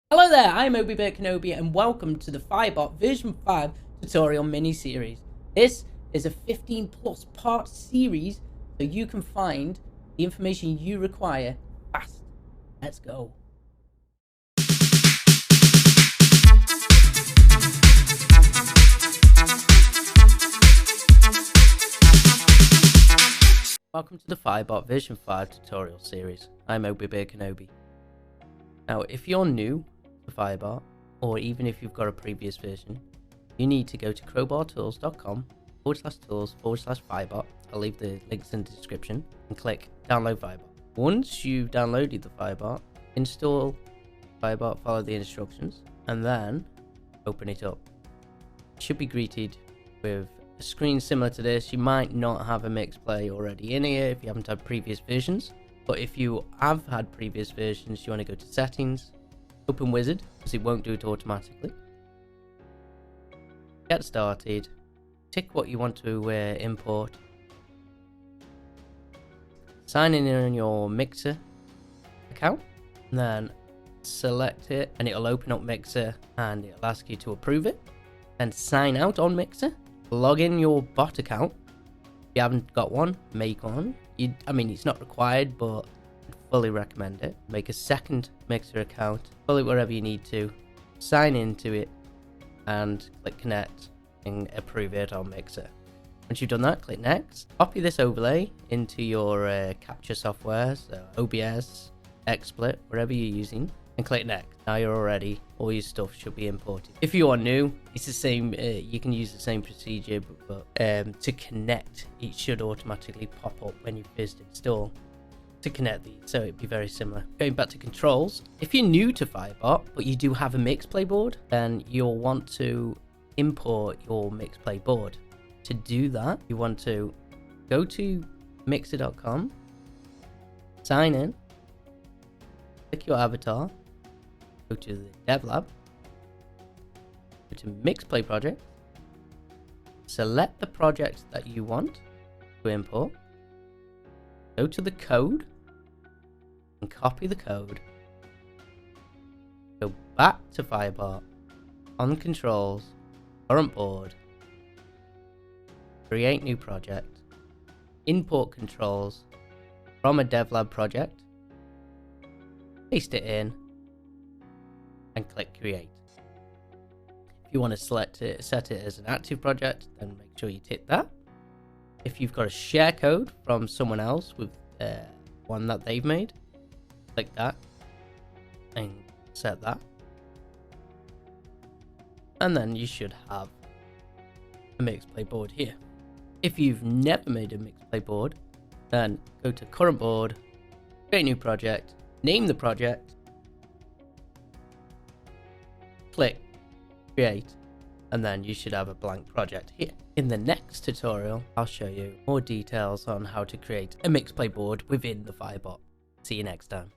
Hello there, I'm Pt1 and welcome to the Firebot version 5 tutorial mini-series. This is a 15 plus part series so you can find the information you require fast. Let's go. Welcome to the Firebot version 5 tutorial series. I'm Pt1. Now, if you're new to Firebot, or even if you've got a previous version, you need to go to crowbartools.com/tools/Firebot. I'll leave the links in the description and click download Firebot. Once you've downloaded the Firebot, install Firebot, follow the instructions, and then open it up. You should be greeted with a screen similar to this. You might not have a Mixplay already in here if you haven't had previous versions. But if you have had previous versions, you want to go to settings, open wizard, because it won't do it automatically. Get started, tick what you want to import, sign in on your Mixer account, and then select it, and it'll open up Mixer, and it'll ask you to approve it, and sign out on Mixer, log in your bot account. If you haven't got one, make one. I mean, it's not required, but I'd fully recommend it. Make a second Mixer account, pull it wherever you need to, sign into it, and click connect and approve it on Mixer. Once you've done that, click next. Copy this overlay into your capture software, so OBS, XSplit, wherever you're using, and click next. Now you're all ready. All your stuff should be imported. If you are new, it's the same. You can use the same procedure, but to connect, it should automatically pop up when you first install to connect these. So it'd be very similar. Going back to controls, if you're new to Firebot, but you do have a Mixplay board, then you'll want to import your Mixplay board. To do that, you want to go to mixer.com, sign in, click your avatar, go to the dev lab, go to Mixplay project, select the project that you want to import, go to the code and copy the code, go back to Firebot, on controls, current board, create new project, import controls from a dev lab project, paste it in, and click create. If you want to set it as an active project, then make sure you tick that. If you've got a share code from someone else with one that they've made, click that and set that. And then you should have a Mixplay board here. If you've never made a Mixplay board, then go to current board, create new project, name the project, click create, and then you should have a blank project here. In the next tutorial, I'll show you more details on how to create a Mixplay board within the Firebot. See you next time.